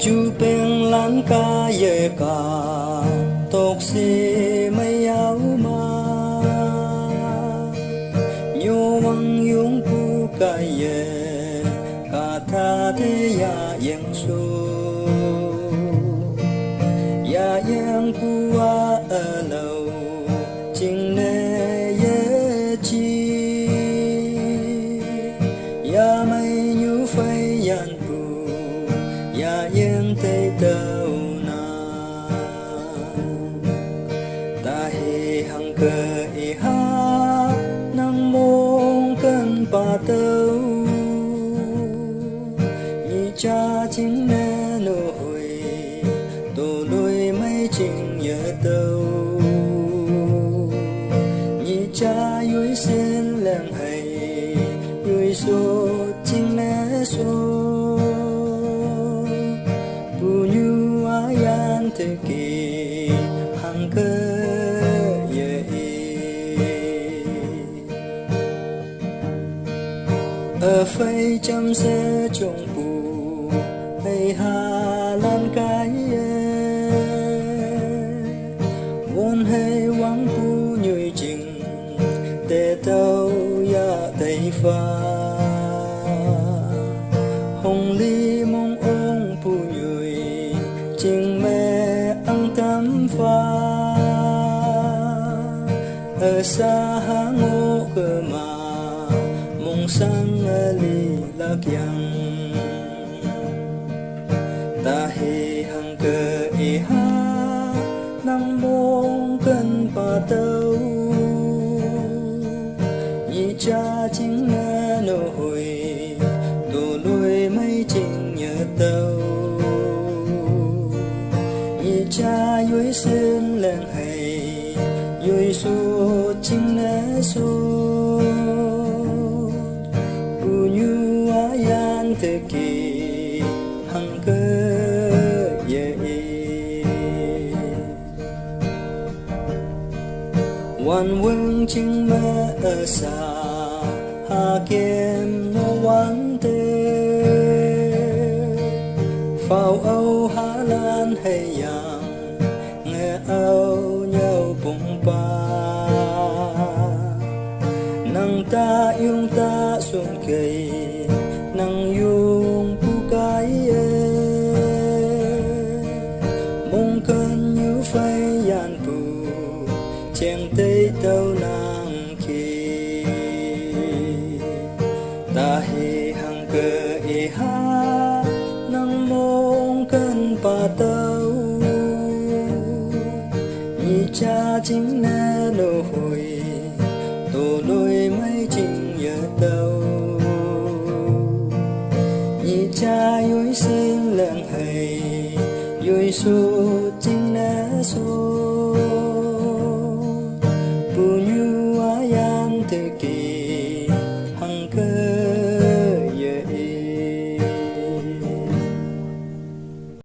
chú bên láng ca ye ca tóc xì mây áo ma nhô măng yung pu ca ye ca tha thế ya yang su ya yang pu a lâu chính nè ye chi ya mây nhu phai yan pu ya yang tây tàu na ta he hằng cơ e ha nang mong cần pa tàu ni cha chính nè nỗi tổ lối mấy chính nhớ tàu ni cha yuy xin làng hay yuy số chính nè số thực kỳ hằng cơ ye ở phây chăm xe trồng bù hay hà lan cái vốn hay vắng bu nhụy trình để tàu ya tây pha hồng ly mong ông bu nhụy trình mẹ ăn tắm pha ở xa há ngô cơ mà mong sang ly lạc yang ta he hằng cơ e ha nang mong cần pa tàu nhị cha chính nghe nỗi tổ lối mấy trình nhớ tàu cha yuy xin làng hay yuy số chính nè số bu như ayan thực kỳ hằng cơ ye wan vương chính mẹ ở xa hà kem no wan tê phao âu hà lan hay yang nghe âu nhau bông ba nang ta yung ta xuân cây nang yung pu cái mong cần như phai yan pu chèn tây tàu nàng kỳ ta he hằng cơ e ha nang mong cần pa tàu cha chính nè nỗi tổ lối mấy trình nhớ tàu nhị cha yuy xin làng hay yuy số chính nè số bu như ayan thực kỳ